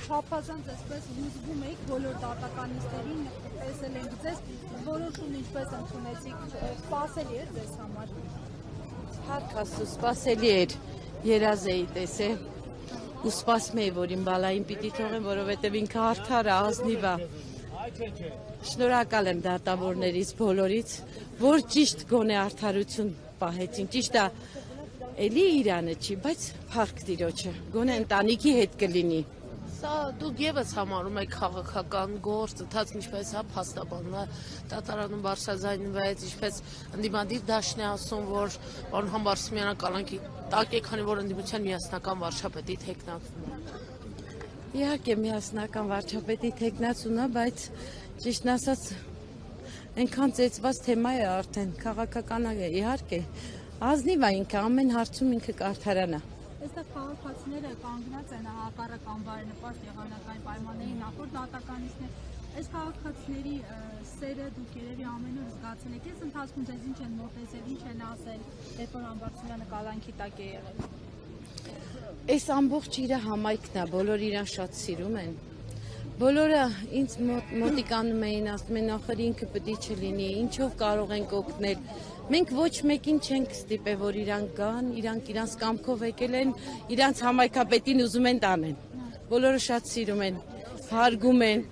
Չափազանց այսպես հուզվում եք բոլոր դատականիստերին, տեսել ենք ձեզ, որոշում ինչպես ընդունեցիք, սպասելի էր ձեզ համար։ Հարկասու սպասելի էր, երազ էի տեսել ու սպասում էի, որ իմ բալային պիտի թողեմ, որովհետև ինքը արդար է, ազնիվ է։ Շնորհակալ եմ դատավորներից բոլորից, որ ճիշտ գոնե արդարություն պահեցին, ճիշտ է, էլի Իրանը չի, բայց փառք Տիրոջը, գոնե ընտանիքի հետ կլինի։ Սա դուք եւս համարում եք քաղաքական գործ, ընդհանուր ինչպես է փաստաբանվում, դատարանում բարձրաձայնվեց, ինչպես ընդդիմադիր դաշտն է ասում, որ պարոն Համբարձումյանը կալանքի տակ է, քանի որ ընդդիմության միասնական վարչապետի թեկնածուն է։ Իհարկե միասնական վարչապետի թեկնածուն է, բայց ճիշտն ասած այնքան ծեծված թեմա է արդեն, քաղաքական է, իհարկե, ազնիվ է ինքը, ամեն հարցում ինքը կարդարան է։ Այստեղ քաղաքացիները կանգնած են հակառակ անբարենպաստ եղանակային պայմանների նախորդ դատականիստներ, այս քաղաքացիների սերը դուք երևի ամեն օր զգացել եք, այս ընթացքում ձեզ ինչ են մոտեցել, ինչ են ասել, երբ որ Համբարձումյանը կալանքի տակ է եղել։ Այս ամբողջ իր համայնքն է, բոլորը իրան շատ սիրում են։ Բոլորը ինձ մոտիկանում էին, ասում են ախր ինքը պետք է չլինի, ինչով կարող ենք օգնել։ Մենք ոչ մեկին չենք ստիպել, որ իրան գան, իրանց կամքով եկել են, իրանց համայնքապետին ուզում են տանեն։ Բոլորը շատ սիրում են, հարգում են։